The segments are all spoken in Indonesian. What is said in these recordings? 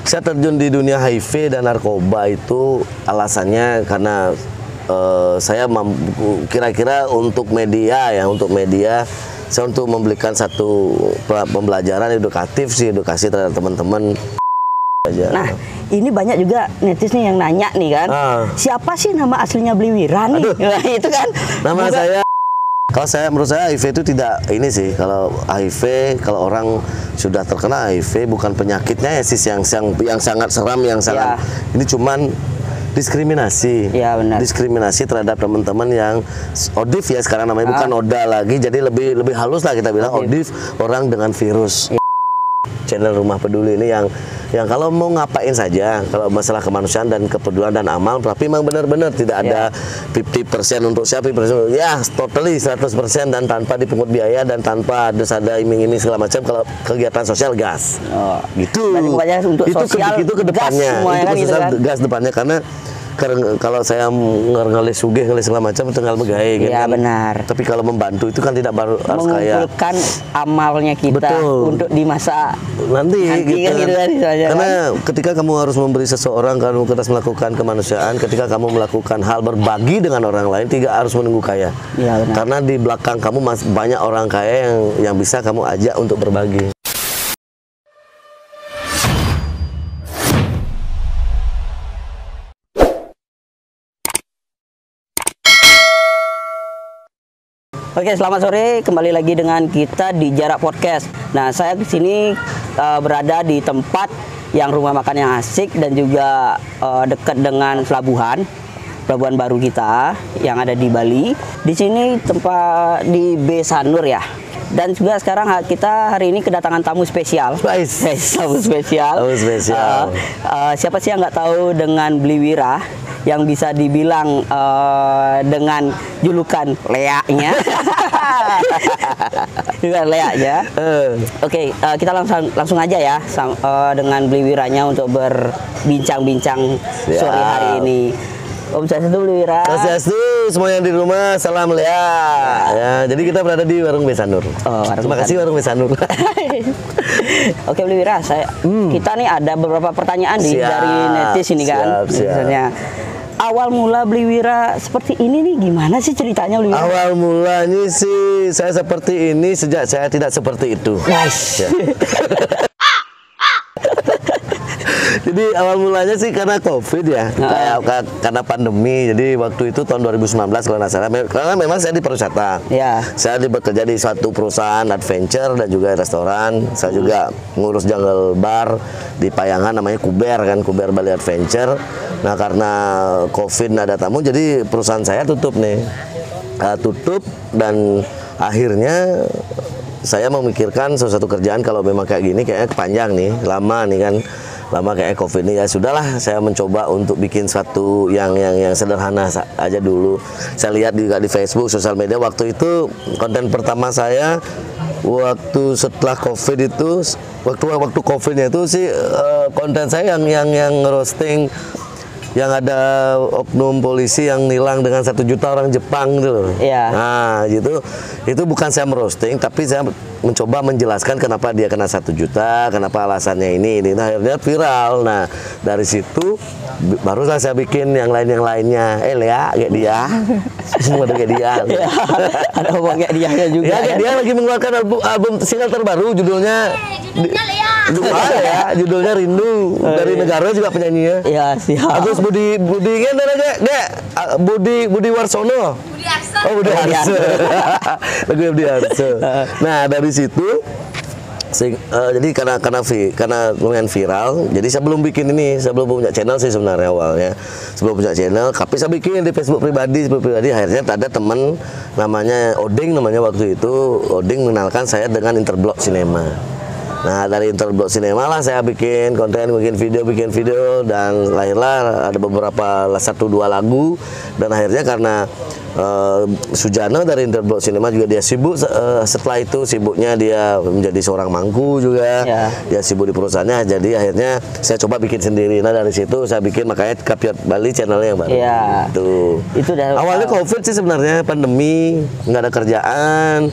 Saya terjun di dunia HIV dan narkoba itu alasannya karena saya kira-kira untuk media saya untuk memberikan satu pembelajaran edukatif sih, edukasi terhadap teman-teman aja. Nah, ini banyak juga netis nih yang nanya nih kan, siapa sih nama aslinya Bliwira nih? Nah, itu kan nama menurut saya HIV itu tidak ini sih. Kalau HIV, kalau orang sudah terkena HIV bukan penyakitnya ya sis yang sangat seram, yang sangat ini cuman diskriminasi. Ya, benar. Diskriminasi terhadap teman-teman yang ODIF ya sekarang namanya, bukan ODA lagi, jadi lebih halus lah kita bilang ODIF, orang dengan virus. Channel Rumah Peduli ini yang kalau mau ngapain saja, kalau masalah kemanusiaan dan kepedulian dan amal, tapi memang benar-benar tidak ada 50% untuk siapa, 50% ya totally 100% dan tanpa dipungut biaya dan tanpa ada iming-iming segala macam. Kalau kegiatan sosial gas, gitu. Untuk itu sosial itu kedepannya, itu sosial gas depannya, karena kalau saya ngelis sugih ngelis segala macam tinggal megawe gitu ya, kan. Benar. Tapi kalau membantu itu kan tidak baru harus kaya. Mengumpulkan amalnya kita. Betul. Untuk di masa nanti gitu. Kan, karena ketika kamu harus memberi seseorang, kamu harus melakukan kemanusiaan, ketika kamu melakukan hal berbagi dengan orang lain, tidak harus menunggu kaya. Ya, benar. Karena di belakang kamu banyak orang kaya yang bisa kamu ajak untuk berbagi. Oke, selamat sore. Kembali lagi dengan kita di Jarak Podcast. Nah, saya di sini berada di tempat yang rumah makan yang asik dan juga dekat dengan pelabuhan baru kita yang ada di Bali. Di sini tempat di Besanur ya. Dan juga sekarang kita hari ini kedatangan tamu spesial. Tamu spesial. Siapa sih yang nggak tahu dengan Bliwira, yang bisa dibilang dengan julukan Leaknya. Juga Leaknya. Oke, kita langsung aja ya dengan Bliwiranya untuk berbincang-bincang sore hari ini. Om Swastiastu Bliwira. Swastiastu semua yang di rumah, salam Lea. Ya, jadi kita berada di Warung Besanur. Terima kasih Warung Besanur. Oke Bliwira, kita nih ada beberapa pertanyaan dari netis ini kan. Misalnya, awal mula Bliwira seperti ini nih gimana sih ceritanya Bliwira? Awal mulanya sih saya seperti ini sejak saya tidak seperti itu. Nice. Jadi awal mulanya sih karena COVID ya, karena pandemi. Jadi waktu itu tahun 2019 kalau nggak salah, karena memang saya di pariwisata. Saya bekerja di suatu perusahaan adventure dan juga restoran. Saya juga ngurus jungle bar di Payangan namanya Kuber Bali Adventure. Nah karena COVID nggak ada tamu, jadi perusahaan saya tutup nih, dan akhirnya saya memikirkan suatu kerjaan kalau memang kayak gini kayaknya kepanjang nih, lama kayak COVID ini, ya sudahlah saya mencoba untuk bikin satu yang sederhana aja dulu. Saya lihat juga di Facebook, sosial media waktu itu konten pertama saya waktu setelah COVID itu, waktu COVID-nya itu sih konten saya yang roasting yang ada oknum polisi yang nilang dengan 1 juta orang Jepang gitu loh. Nah gitu, itu bukan saya merosting, tapi saya mencoba menjelaskan kenapa dia kena 1 juta, kenapa alasannya ini. Nah akhirnya viral. Nah dari situ barulah saya bikin yang lainnya. Lea kayak dia, semua ada kayak dia. Ada ngomong kayak dia juga. Ya kayak dia lagi mengeluarkan album single terbaru, judulnya judulnya Rindu. Dari negara juga penyanyinya. Ya siap. Agus Budi ingin Budi Warsono. Budi Arso. Lagu Budi Arso. Nah dari situ jadi karena lumayan viral, jadi saya belum bikin ini, saya belum punya channel sih sebenarnya awalnya, sebelum punya channel, tapi saya bikin di Facebook pribadi, akhirnya ada teman namanya Oding, waktu itu Oding mengenalkan saya dengan Interblock Cinema. Nah dari Interblock Cinema lah saya bikin konten, bikin video, dan lahirlah ada beberapa 1-2 lagu, dan akhirnya karena Sujana dari Interblock Cinema juga dia sibuk, setelah itu sibuknya dia menjadi seorang mangku juga, dia sibuk di perusahaannya, jadi akhirnya saya coba bikin sendiri. Nah dari situ saya bikin, makanya Kapiot Bali channelnya yang baru. Itu awalnya COVID sih sebenarnya, pandemi, nggak ada kerjaan.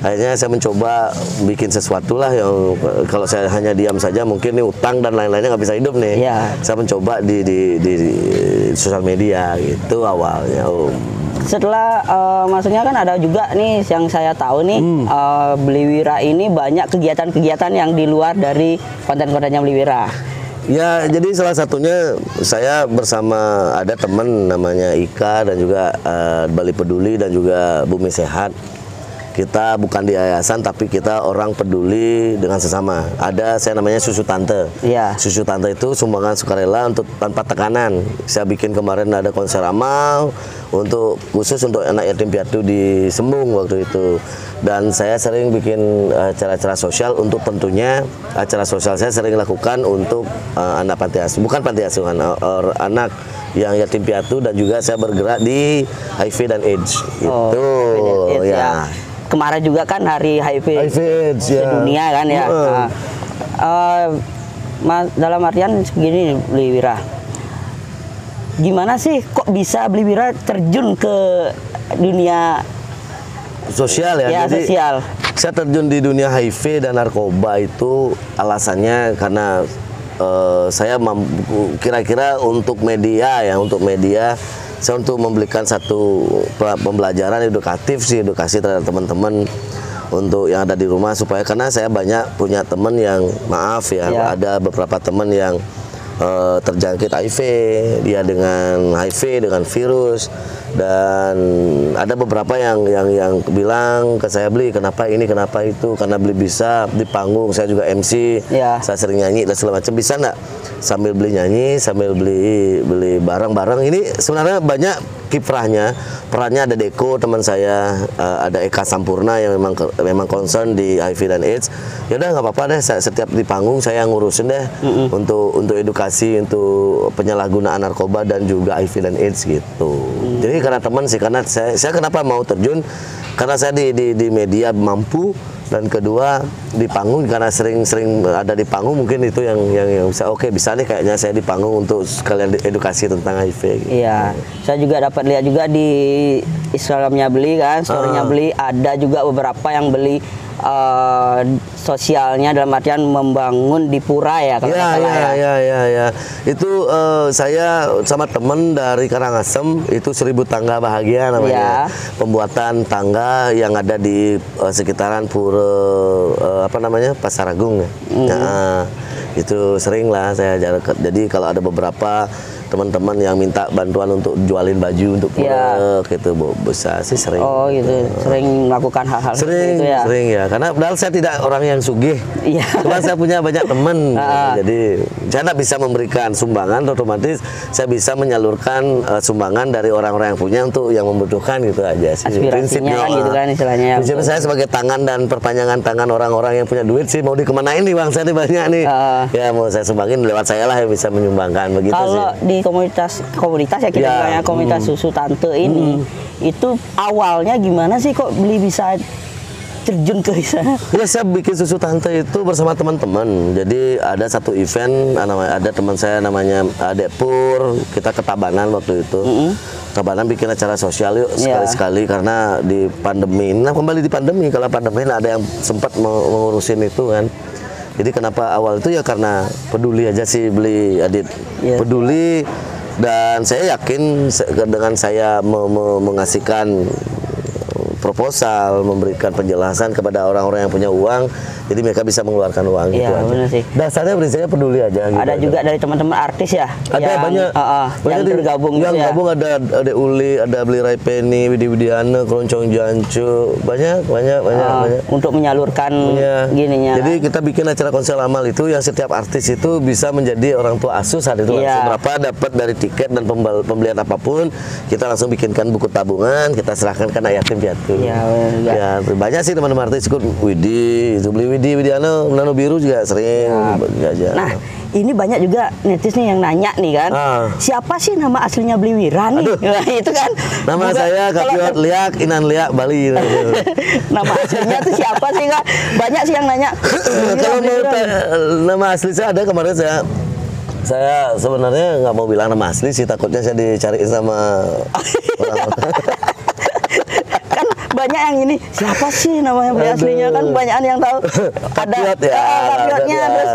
akhirnya saya mencoba bikin sesuatu lah yang kalau saya hanya diam saja mungkin nih utang dan lain-lainnya nggak bisa hidup nih. Iya. Saya mencoba di sosial media gitu awalnya. Setelah maksudnya kan ada juga nih yang saya tahu nih Bliwira ini banyak kegiatan-kegiatan yang di luar dari konten-kontennya Bliwira. Ya, jadi salah satunya saya bersama ada teman namanya Ika dan juga Bali Peduli dan juga Bumi Sehat. Kita bukan di yayasan tapi kita orang peduli dengan sesama. Ada saya namanya Susu Tante. Iya. Susu Tante itu sumbangan sukarela untuk tanpa tekanan. Saya bikin kemarin ada konser amal untuk khusus untuk anak yatim piatu di Sembung waktu itu. Dan saya sering bikin acara-acara sosial untuk tentunya acara sosial saya sering lakukan untuk anak panti asuhan, bukan panti asuhan, anak yang yatim piatu dan juga saya bergerak di HIV dan AIDS gitu. AIDS, ya. Kemarin juga kan hari HIV AIDS, ya. Sedunia kan ya. Dalam artian begini Bliwira. Gimana sih kok bisa Bliwira terjun ke dunia sosial ya? Ya, jadi sosial. saya terjun di dunia HIV dan narkoba itu alasannya karena saya kira-kira untuk media saya untuk memberikan satu pembelajaran edukatif sih, edukasi terhadap teman-teman untuk yang ada di rumah supaya karena saya banyak punya teman yang maaf ya, ada beberapa teman yang terjangkit HIV, dia dengan HIV dengan virus dan ada beberapa yang bilang ke saya Bli kenapa ini kenapa itu karena Bli bisa di panggung saya juga MC saya sering nyanyi dan segala macam bisa nggak sambil beli nyanyi sambil beli barang-barang ini sebenarnya banyak kiprahnya perannya ada Deko teman saya ada Eka Sampurna yang memang concern di HIV dan AIDS ya udah nggak apa-apa deh setiap di panggung saya ngurusin deh untuk edukasi untuk penyalahgunaan narkoba dan juga HIV dan AIDS gitu jadi karena teman sih karena saya kenapa mau terjun karena saya di media mampu dan kedua di panggung karena sering ada di panggung mungkin itu yang bisa oke bisa nih kayaknya saya di panggung untuk sekalian edukasi tentang HIV gitu. Iya, saya juga dapat lihat juga di Instagramnya Beli kan, storynya Beli ada juga beberapa yang beli sosialnya dalam artian membangun di pura ya kalau ya. Itu saya sama temen dari Karangasem itu 1000 tangga bahagia namanya. Pembuatan tangga yang ada di sekitaran pura Pasar Agung ya. Itu sering lah saya jarak. Jadi kalau ada beberapa teman-teman yang minta bantuan untuk jualin baju untuk pura gitu bisa sih sering. Oh gitu, sering melakukan hal-hal sering, gitu ya. Sering ya, karena padahal saya tidak orang yang sugih. Iya. Cuma saya punya banyak teman. Jadi saya tidak bisa memberikan sumbangan, otomatis saya bisa menyalurkan sumbangan dari orang-orang yang punya untuk yang membutuhkan gitu aja sih. Prinsipnya kan gitu kan istilahnya. Prinsipnya saya sebagai tangan dan perpanjangan tangan orang-orang yang punya duit sih mau dikemanain nih bang saya nih banyak nih. Ya mau saya sumbangin lewat saya lah yang bisa menyumbangkan begitu kalau sih. Di komunitas ya kita bilangnya komunitas Susu Tante ini itu awalnya gimana sih kok Beli bisa terjun ke sana? Ya saya bikin Susu Tante itu bersama teman-teman. Jadi ada satu event, ada teman saya namanya Adek Pur, kita ke Tabanan waktu itu. Tabanan bikin acara sosial yuk sekali-sekali karena di pandemi. Nah kembali di pandemi, kalau pandemi ada yang sempat mengurusin itu kan. Jadi kenapa awal itu ya karena peduli aja sih Beli Adit. Peduli dan saya yakin dengan saya mengasihkan proposal, memberikan penjelasan kepada orang-orang yang punya uang, jadi mereka bisa mengeluarkan uang gitu aja. Benar sih. Dasarnya prinsipnya peduli aja. Gitu ada juga dari teman-teman artis ya. Ada yang, banyak yang tergabung. Yang gabung ada Uli, ada Beli Raipeni, Widi Widiana, Keroncong Jancu, banyak. Untuk menyalurkan gininya. Jadi kita bikin acara konser amal itu yang setiap artis itu bisa menjadi orang tua asuh saat itu berapa dapat dari tiket dan pembelian apapun, kita langsung bikinkan buku tabungan, kita serahkan ke anak yatim piatu. Ya, banyak sih teman-teman artis ikut Widi, itu Beli Widiana, Nano Biru juga sering aja. Nah, ini banyak juga netizen yang nanya nih kan, siapa sih nama aslinya Bliwira nih? Nah, itu kan. Nama saya Kakiot Liak, Inan Liak, Bali. Nama aslinya tuh siapa sih Kak? Banyak sih yang nanya. Kalau mau nama asli saya ada kemarin saya sebenarnya nggak mau bilang nama asli sih, takutnya saya dicariin sama orang. banyak yang ini siapa sih namanya beli aslinya kan banyak yang tahu. Ada patriotnya terus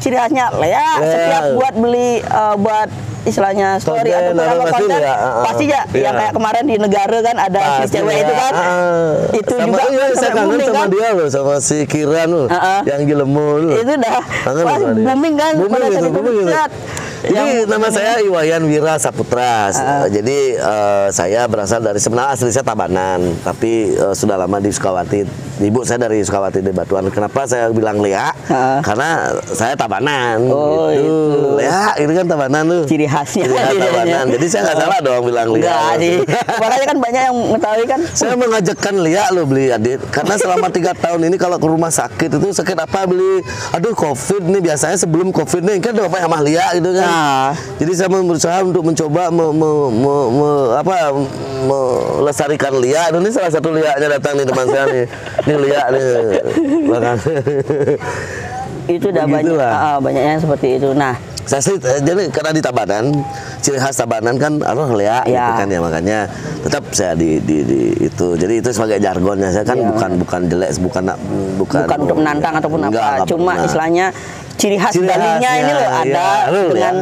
ciri khasnya Lea setiap buat beli buat istilahnya story atau apa konten pasti ya yang kayak kemarin di negara kan ada si cewek itu kan itu sama juga saya kangen sama kan? dia loh sama si Kiran loh yang Gilemo loh itu dah booming kan booming gitu. Jadi nama saya Iwayan Wira Saputra. Jadi saya berasal dari sebenarnya asli saya Tabanan, tapi sudah lama di Sukawati. Ibu saya dari Sukawati di Batuan. Kenapa saya bilang Lea? Karena saya Tabanan. Oh, gitu. itu. Lea, ini kan Tabanan tuh. Ciri khasnya. Ciri khas Tabanan. Jadi saya nggak salah dong bilang Lea. Enggak sih. Makanya kan banyak yang mengetahui kan. Saya mengajakkan Lea lo beli Adit. Karena selama 3 tahun ini kalau ke rumah sakit itu sakit apa beli. Aduh COVID nih biasanya sebelum COVID nih kan bapak sama Lea gitu kan. Jadi saya berusaha untuk mencoba melestarikan Lea. Ini salah satu Lea-nya datang nih teman saya nih. Ini Lea nih. Itu udah banyaknya seperti itu. Nah, saya sih jadi karena di Tabanan, ciri khas Tabanan kan Lea gitu kan ya, makanya tetap saya di itu. Jadi itu sebagai jargonnya saya kan bukan jelek, bukan untuk menantang ataupun apa. Cuma istilahnya ciri khas Balinya ini loh ada dengan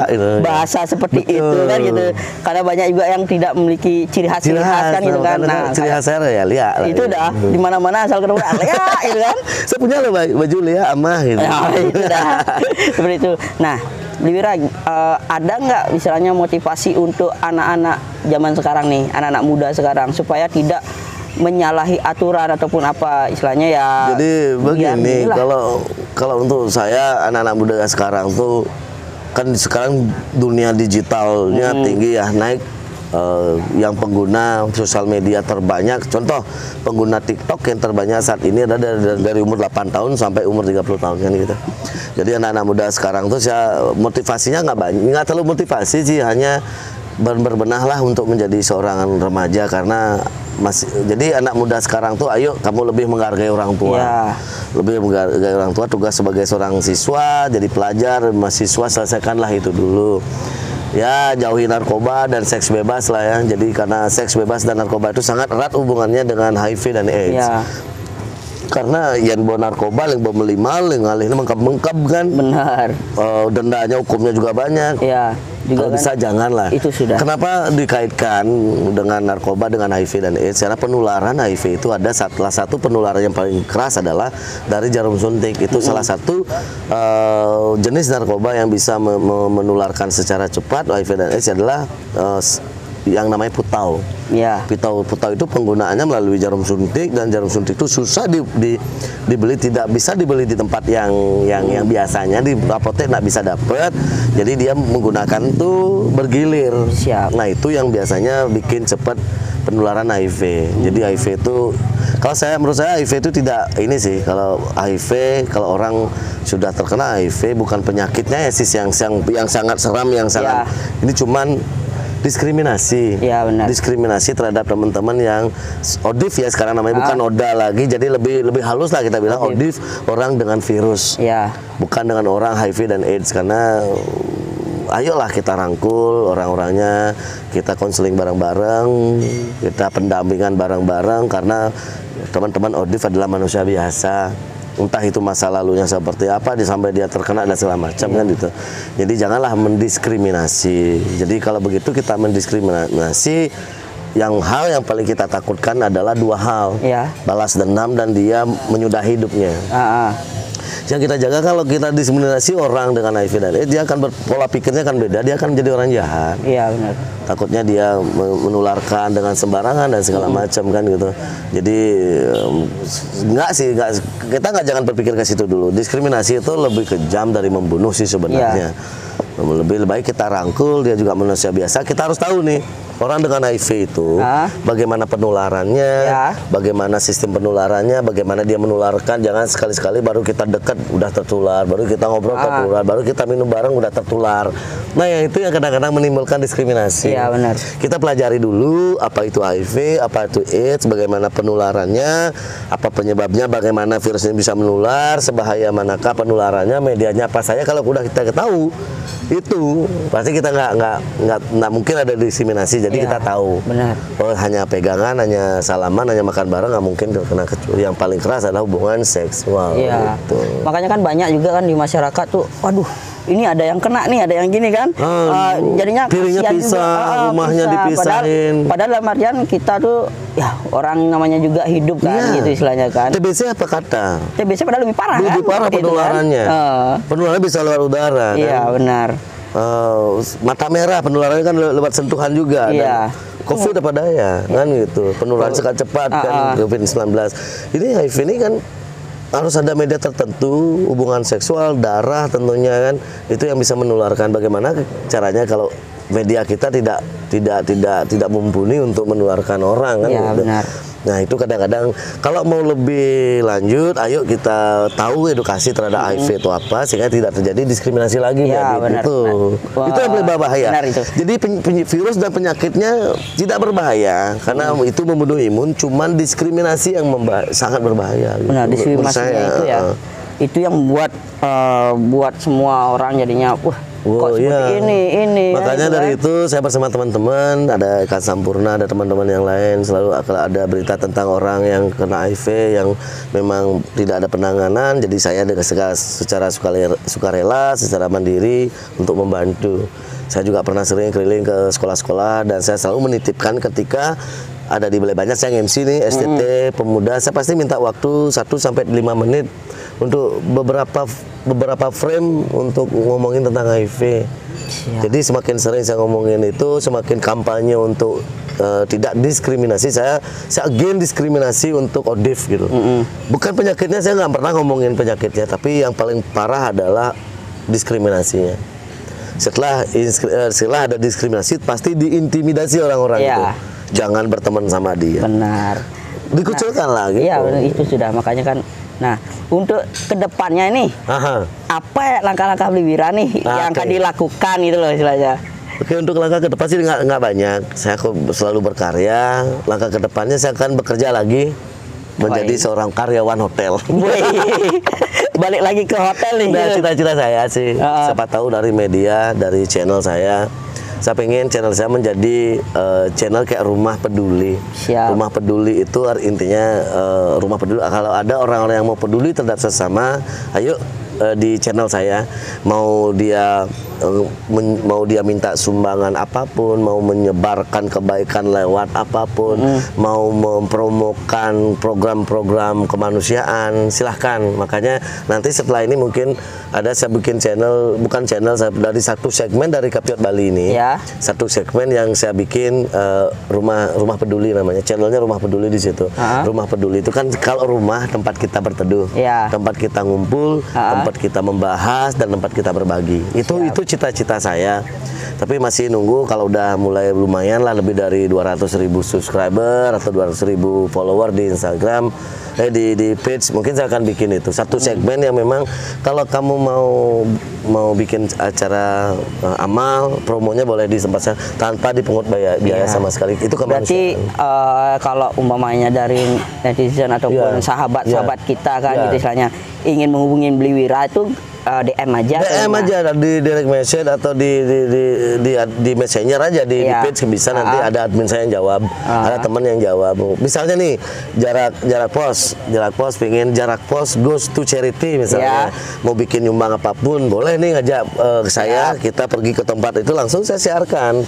bahasa seperti itu kan gitu. Karena banyak juga yang tidak memiliki ciri khas kan gitu kan. Nah, ciri khas saya ya Lea. Itu udah di mana-mana asal ketemu Lea gitu kan. Saya punya loh baju Lea Amah gitu. Itu dah. Seperti itu. Nah, Wira, ada nggak misalnya motivasi untuk anak-anak zaman sekarang nih, anak-anak muda sekarang supaya tidak menyalahi aturan ataupun apa istilahnya ya. Jadi begini, kalau untuk saya anak-anak muda sekarang tuh kan sekarang dunia digitalnya tinggi ya, naik yang pengguna sosial media terbanyak. Contoh pengguna TikTok yang terbanyak saat ini ada dari umur 8 tahun sampai umur 30 tahun kan gitu. Jadi anak-anak muda sekarang tuh saya motivasinya nggak terlalu motivasi sih, hanya berbenahlah untuk menjadi seorang remaja karena jadi anak muda sekarang tuh ayo kamu lebih menghargai orang tua, lebih menghargai orang tua. Tugas sebagai seorang siswa, jadi pelajar, mahasiswa selesaikanlah itu dulu. Ya jauhi narkoba dan seks bebas lah ya. Jadi karena seks bebas dan narkoba itu sangat erat hubungannya dengan HIV dan AIDS. Karena yang bawa narkoba, yang bawa melimal, yang ngalih mengkap kan. Benar. Dendanya, hukumnya juga banyak. Iya. Juga kalau bisa kan, janganlah. Itu sudah. Kenapa dikaitkan dengan narkoba dengan HIV dan AIDS? Karena penularan HIV itu ada salah satu penularan yang paling keras adalah dari jarum suntik. Itu salah satu jenis narkoba yang bisa menularkan secara cepat HIV dan AIDS adalah yang namanya putau. Putau itu penggunaannya melalui jarum suntik, dan jarum suntik itu susah dibeli, tidak bisa dibeli di tempat yang biasanya di apotek nggak bisa dapat. Jadi dia menggunakan itu bergilir. Nah itu yang biasanya bikin cepat penularan HIV. Jadi HIV itu menurut saya HIV itu tidak ini sih. Kalau HIV, kalau orang sudah terkena HIV bukan penyakitnya ya sih yang sangat seram, yang sangat ini cuman diskriminasi. Benar. Diskriminasi terhadap teman-teman yang ODIF ya sekarang namanya, bukan ODA lagi. Jadi lebih halus lah kita bilang ODIF, orang dengan virus. Bukan dengan orang HIV dan AIDS. Karena ayolah kita rangkul orang-orangnya, kita konseling bareng-bareng, kita pendampingan bareng-bareng, karena teman-teman ODIF adalah manusia biasa. Entah itu masa lalunya seperti apa, sampai dia terkena dan segala macam kan gitu. Jadi janganlah mendiskriminasi. Jadi kalau begitu kita mendiskriminasi, hal yang paling kita takutkan adalah 2 hal. Balas dendam dan dia menyudahi hidupnya. Yang kita jaga kalau kita diskriminasi orang dengan HIV dan AIDS, dia akan pola pikirnya akan beda, dia akan menjadi orang jahat. Benar. Takutnya dia menularkan dengan sembarangan dan segala macam kan gitu. Jadi kita jangan berpikir ke situ dulu. Diskriminasi itu lebih kejam dari membunuh sih sebenarnya. Lebih baik kita rangkul, dia juga manusia biasa. Kita harus tahu nih, orang dengan HIV itu bagaimana penularannya, bagaimana sistem penularannya, bagaimana dia menularkan. Jangan sekali-sekali baru kita dekat udah tertular, baru kita ngobrol tertular, baru kita minum bareng udah tertular. Nah yang itu yang kadang-kadang menimbulkan diskriminasi. Benar. Kita pelajari dulu apa itu HIV, apa itu AIDS, bagaimana penularannya, apa penyebabnya, bagaimana virusnya bisa menular, sebahaya manakah penularannya, medianya apa saja. Kalau udah kita tahu itu pasti kita nggak mungkin ada diskriminasi. Jadi kita tahu. Benar. Oh, hanya pegangan, hanya salaman, hanya makan bareng nggak mungkin kena kecuali. Yang paling keras adalah hubungan seksual. Iya. Gitu. Makanya kan banyak juga kan di masyarakat tuh, waduh, ini ada yang kena nih, ada yang gini kan. Jadinya dirinya kasihan pisah, juga, rumahnya pisah. dipisahin. Padahal dalam artian kita tuh ya orang namanya juga hidup kan, Iya. gitu istilahnya kan. TBC apa kata? TBC padahal lebih parah kan. Lebih parah seperti itu penularannya. Kan? Penularannya bisa lewat udara. Iya, kan? benar. Mata merah penularannya kan lewat sentuhan juga. Iya. Dan COVID apa daya kan gitu. Penularan sangat cepat kan COVID-19. Ini HIV ini kan harus ada media tertentu, hubungan seksual, darah tentunya kan. Itu yang bisa menularkan. Bagaimana caranya kalau media kita tidak mumpuni untuk menularkan orang kan. Iya, gitu. benar. Nah itu kadang-kadang kalau mau lebih lanjut, ayo kita tahu edukasi terhadap HIV itu apa sehingga tidak terjadi diskriminasi lagi. Ya, benar. Itu yang paling berbahaya. Benar itu. Jadi virus dan penyakitnya tidak berbahaya karena itu membunuh imun, cuman diskriminasi yang sangat berbahaya. Gitu. Benar, diskriminasinya itu ya. Itu yang buat semua orang jadinya kok seperti ini. Makanya gitu dari kan. itu saya bersama teman-teman, ada Kak Sampurna, ada teman-teman yang lain, selalu kalau ada berita tentang orang yang kena HIV yang memang tidak ada penanganan, jadi saya secara sukarela, secara mandiri untuk membantu. Saya juga pernah sering keliling ke sekolah-sekolah dan saya selalu menitipkan ketika ada di Balai Banyak, saya MC nih, STT, pemuda, saya pasti minta waktu 1-5 menit untuk beberapa frame untuk ngomongin tentang HIV. Siap. Jadi semakin sering saya ngomongin itu, semakin kampanye untuk tidak diskriminasi. Saya again diskriminasi untuk ODIF gitu. Bukan penyakitnya, saya nggak pernah ngomongin penyakitnya, tapi yang paling parah adalah diskriminasinya. Setelah ada diskriminasi, pasti diintimidasi orang-orang itu. Jangan berteman sama dia. Benar. Dikucilkan lah gitu. Iya, itu sudah, makanya kan. Nah, untuk kedepannya ini, apa langkah-langkah Bliwira nih yang akan dilakukan gitu loh istilahnya? Oke, untuk langkah ke depan sih nggak banyak. Saya selalu berkarya. Langkah ke depannya saya akan bekerja lagi menjadi seorang karyawan hotel. Balik lagi ke hotel nih. Nah, cita-cita saya sih, siapa tahu dari media, dari channel saya pengen channel saya menjadi channel kayak Rumah Peduli. Siap. Rumah Peduli itu intinya rumah peduli. Kalau ada orang-orang yang mau peduli terhadap sesama, ayo di channel saya, mau dia minta sumbangan apapun, mau menyebarkan kebaikan lewat apapun, mau mempromokan program-program kemanusiaan, silahkan. Makanya nanti setelah ini mungkin saya bikin channel, bukan channel, dari satu segmen dari Kapiot Bali ini, satu segmen yang saya bikin rumah peduli namanya, channelnya Rumah Peduli di situ. Rumah Peduli itu kan kalau rumah tempat kita berteduh, tempat kita ngumpul, tempat kita membahas dan tempat kita berbagi. Itu cita-cita saya. Tapi masih nunggu, kalau udah mulai lumayan lah, lebih dari 200.000 subscriber atau 200.000 follower di Instagram, di page, mungkin saya akan bikin itu satu segmen yang memang kalau kamu mau bikin acara amal, promonya boleh di tempat saya tanpa dipungut biaya sama sekali. Itu kemanusiaan. Berarti kalau umpamanya dari netizen ataupun sahabat-sahabat kita kan gitu istilahnya ingin menghubungi Bliwira itu DM aja. DM aja di direct message atau di messenger aja di page bisa, nanti ada admin saya yang jawab, ada teman yang jawab. Misalnya nih jarak pos pengen jarak pos goes to charity misalnya, mau bikin nyumbang apapun boleh nih ngajak ke saya, kita pergi ke tempat itu langsung saya siarkan.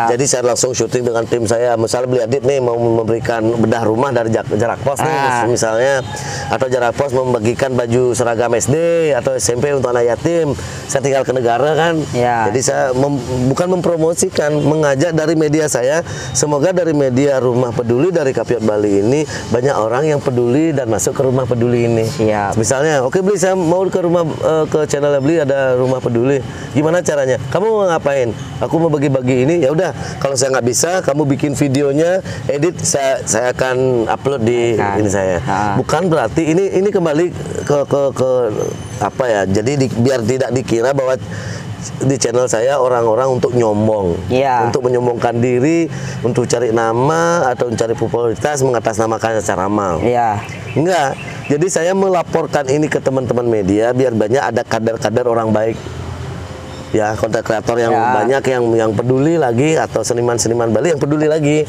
Jadi saya langsung syuting dengan tim saya, misalnya beli adit nih mau memberikan bedah rumah dari jarak pos nih misalnya, atau jarak pos membagikan baju seragam SD atau SMP untuk anak yatim, saya tinggal ke negara kan. Jadi saya bukan mempromosikan, mengajak dari media saya. Semoga dari media Rumah Peduli dari Kapiot Bali ini banyak orang yang peduli dan masuk ke Rumah Peduli ini. Misalnya, oke Beli, saya mau ke ke channel Beli ada Rumah Peduli. Gimana caranya? Kamu mau ngapain? Aku mau bagi-bagi ini. Ya udah, kalau saya nggak bisa, kamu bikin videonya, edit, saya akan upload di ini saya. Bukan berarti ini kembali ke apa ya? Jadi biar tidak dikira bahwa di channel saya orang-orang untuk nyombong, untuk menyombongkan diri, untuk cari nama atau mencari popularitas, mengatasnamakan secara amal. Enggak. Jadi saya melaporkan ini ke teman-teman media biar banyak ada kadar-kadar orang baik. ya konten kreator yang Ya. banyak yang peduli lagi, atau seniman-seniman Bali yang peduli lagi.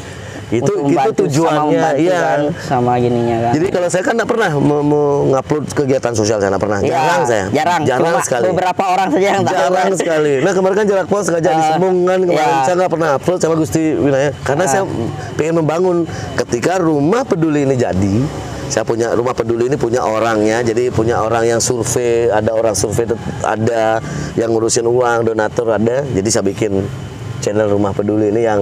Itu tujuannya, iya. Sama gininya kan. Jadi kalau saya kan nggak pernah mau ngupload kegiatan sosial, saya nggak pernah. Ya, Jarang Cuma sekali. beberapa orang saja yang tahu. Jarang sekali. Nah kemarin kan Jarak Pos ngajak di Sembung kan kemarin, saya nggak pernah upload sama Gusti Winaya karena saya pengen membangun. Ketika Rumah Peduli ini jadi, saya punya Rumah Peduli ini punya orangnya, jadi punya orang yang survei, ada orang survei, ada yang ngurusin uang, donatur ada. Jadi saya bikin channel Rumah Peduli ini yang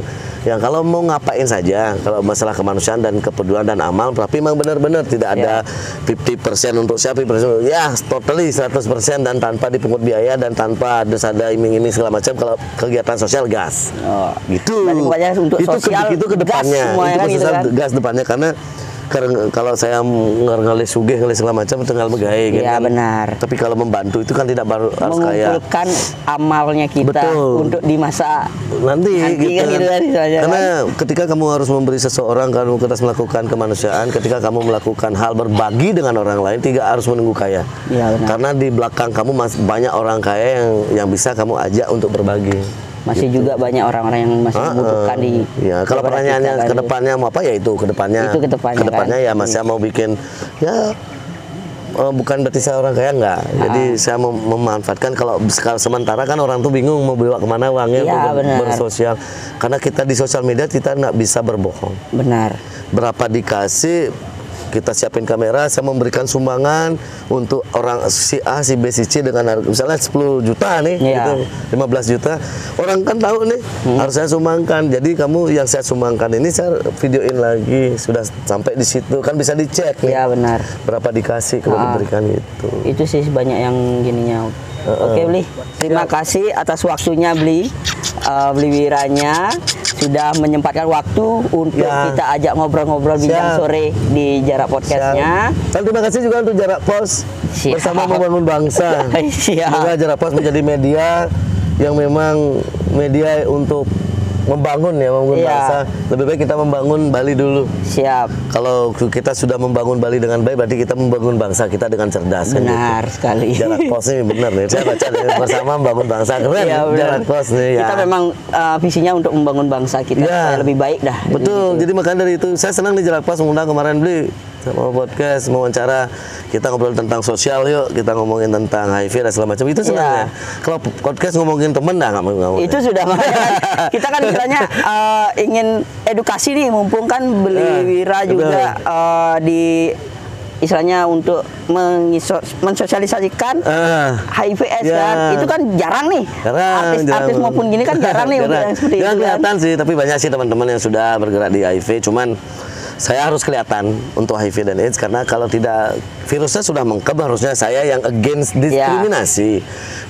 kalau mau ngapain saja, kalau masalah kemanusiaan dan kepedulian dan amal, tapi memang benar-benar tidak ada 50% untuk siapa, 50% ya totally 100% dan tanpa dipungut biaya dan tanpa ada iming-iming segala macam. Kalau kegiatan sosial gas, gitu. Untuk sosial itu kedepannya, itu sosial gas depannya, karena kalau saya ngelis sugih ngelis segala macam tinggal megawe gitu ya, kan. benar. Tapi kalau membantu itu kan tidak baru harus kaya. Mengumpulkan amalnya kita. Betul. Untuk di masa nanti gitu. kan gitu saja, karena kan? ketika kamu harus memberi seseorang, kamu harus melakukan kemanusiaan, ketika kamu melakukan hal berbagi dengan orang lain, tidak harus menunggu kaya. Ya, benar. Karena di belakang kamu banyak orang kaya yang bisa kamu ajak untuk berbagi. Masih gitu. Juga banyak orang-orang yang masih membutuhkan di. Ya, kalau pertanyaannya kan, kedepannya mau apa ya itu kedepannya. Itu kedepannya kan? Ya Mas, saya mau bikin ya. Bukan berarti saya orang kaya, enggak. Jadi saya memanfaatkan, kalau sementara kan orang tuh bingung mau bawa kemana uangnya untuk bersosial. Karena kita di sosial media kita nggak bisa berbohong. Benar. Berapa dikasih, kita siapin kamera, saya memberikan sumbangan untuk orang si A, si B, si C dengan harga misalnya 10 juta nih, gitu, 15 juta. Orang kan tahu nih, harus saya sumbangkan. Jadi kamu yang saya sumbangkan ini saya videoin lagi, sudah sampai di situ kan bisa dicek nih. Iya, benar. Berapa dikasih kalau diberikan itu. Itu sih banyak yang gininya. Oke, Bli. Terima kasih atas waktunya, Bli. Bli Wiranya sudah menyempatkan waktu untuk kita ajak ngobrol-ngobrol bincang sore di Jarak Podcastnya. Dan terima kasih juga untuk Jarak Pos bersama membangun bangsa. Semoga Jarak Pos menjadi media yang memang media untuk membangun bangsa. Lebih baik kita membangun Bali dulu. Siap. Kalau kita sudah membangun Bali dengan baik, berarti kita membangun bangsa kita dengan cerdas. Benar gitu. Sekali. Jarak Pos ini benar nih. Saya baca bersama membangun bangsa. Keren. Jarak Pos nih. Kita memang visinya untuk membangun bangsa kita supaya lebih baik dah. Betul. Jadi makanya dari itu saya senang nih Jarak Pos mengundang kemarin Bli sama podcast wawancara, kita ngobrol tentang sosial, yuk kita ngomongin tentang HIV dan segala macam. Itu senang ya. Kalau podcast ngomongin temen nggak mau. Itu sudah kita kan istilahnya ingin edukasi nih, mumpung kan Beli Wira juga di istilahnya untuk mensosialisasikan HIV/AIDS kan, itu kan jarang nih. Artis-artis maupun gini kan jarang nih untuk yang seperti itu. Kelihatan sih, tapi banyak sih teman-teman yang sudah bergerak di HIV. Cuman saya harus kelihatan untuk HIV dan AIDS, karena kalau tidak virusnya sudah mengkeb, harusnya saya yang against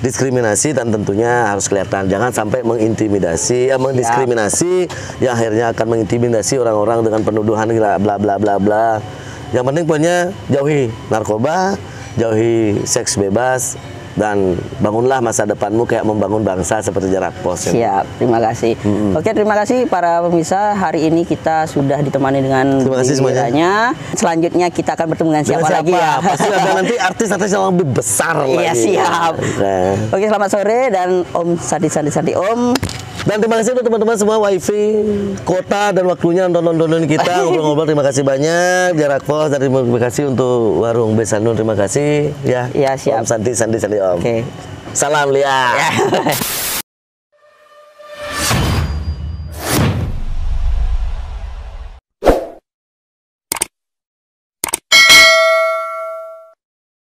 diskriminasi dan tentunya harus kelihatan, jangan sampai mengintimidasi, mendiskriminasi yang akhirnya akan mengintimidasi orang-orang dengan penuduhan bla bla bla bla. Yang penting pokoknya jauhi narkoba, jauhi seks bebas, dan bangunlah masa depanmu kayak membangun bangsa seperti Jarak Pos. Siap, terima kasih. Oke, terima kasih para pemirsa. Hari ini kita sudah ditemani dengan terima kasih semuanya. Selanjutnya kita akan bertemu dengan siapa lagi ya? Pasti ada nanti artis-artis yang lebih besar lagi. Iya, siap. Oke, selamat sore dan Om Sandi Om. Dan terima kasih untuk teman-teman semua Wifi kota dan waktunya nonton-nontonin kita ngobrol-ngobrol. Terima kasih banyak Jarak Pos, dan terima kasih untuk Warung Besanun. Terima kasih ya. Iya, siap. Om Sandi Om. Oke. Salam Lia.